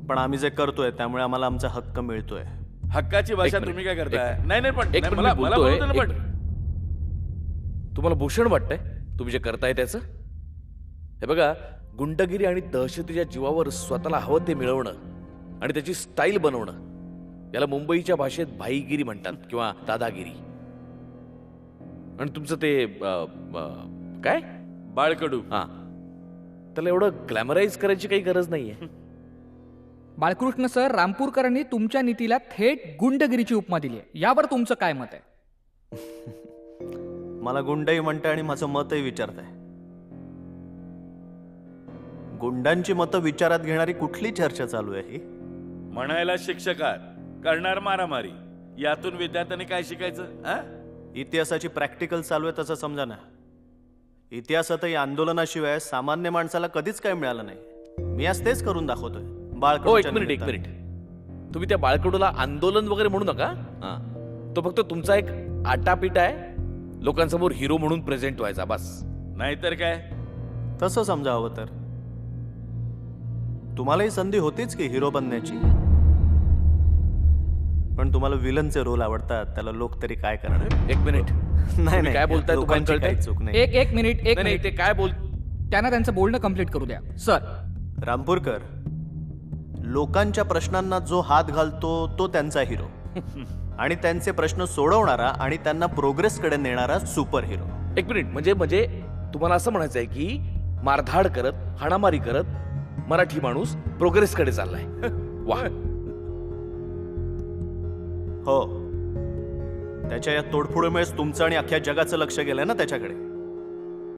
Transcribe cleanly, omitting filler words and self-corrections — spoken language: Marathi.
पण आम्ही जे करतोय त्यामुळे आम्हाला आमचा हक्क मिळतोय. हक्काची भाषा एक तुम्ही मिनिट, काय करताय? एक नाही नाही पण एक नाही, मिनिट मला मी मला बोलतोय, बोलू दे ना एक पण. तुम्हाला भूषण वाटतंय तुम्ही जे करताय त्याचं? हे बघा, गुंडगिरी आणि दहशतीच्या जीवावर स्वतःला हवं ते मिळवणं आणि त्याची स्टाईल बनवणं, याला मुंबईच्या भाषेत भाईगिरी म्हणतात किंवा दादागिरी. आणि तुमचं ते काय बाळकडू. हा, त्याला एवढं ग्लॅमराईज करायची काही गरज नाहीये. बाळकृष्ण सर, रामपूरकरांनी तुमच्या नीतीला थेट गुंडगिरीची उपमा दिली आहे. यावर तुमचं काय मत आहे? मला गुंडही म्हणताय आणि माझं मतही विचारताय. गुंडांची मतं विचारात घेणारी कुठली चर्चा चालू आहे ही? म्हणायला शिक्षकात करणार मारामारी, यातून विद्यार्थ्यांनी काय शिकायचं? हा? इतिहासाची प्रॅक्टिकल चालू आहे तसं समजा ना. इतिहासातही आंदोलनाशिवाय सामान्य माणसाला कधीच काय मिळालं नाही. मी आज तेच करून दाखवतोय. हो, एक बाळकडूच्या मिनिट एक निमित्ताने. मिनिट तुम्ही त्या बाळकडूला आंदोलन वगैरे म्हणू नका. हा, तो फक्त तुमचा एक आटापिटा आहे, लोकांसमोर हिरो म्हणून प्रेझेंट व्हायचा बस. नाहीतर काय? तसं समजावं तर तुम्हालाही संधी होतीच की हिरो बनण्याची, पण तुम्हाला विलनचे रोल आवडतात. त्याला लोक तरी काय करणार? एक मिनिट, नाही तुम्ही काय बोलताय तुम्हाला लोकांची कळतंय? काही चूक नाही. एक मिनिट नाही नाही, ते काय बोल त्यांना त्यांचं बोलणं कंप्लीट करू द्या. सर, रामपूरकर, लोकांच्या प्रश्नांना जो हात घालतो तो त्यांचा हिरो आणि त्यांचे प्रश्न सोडवणारा आणि त्यांना प्रोग्रेसकडे नेणारा सुपर हिरो. एक मिनिट, म्हणजे म्हणजे तुम्हाला असं म्हणायचं आहे की मारधाड करत, हाणामारी करत मराठी माणूस प्रोग्रेसकडे चाललाय. वा. हो, त्याच्या या तोडफोडीमुळेच तुमचं आणि अख्ख्या जगाचं लक्ष गेलंय ना त्याच्याकडे.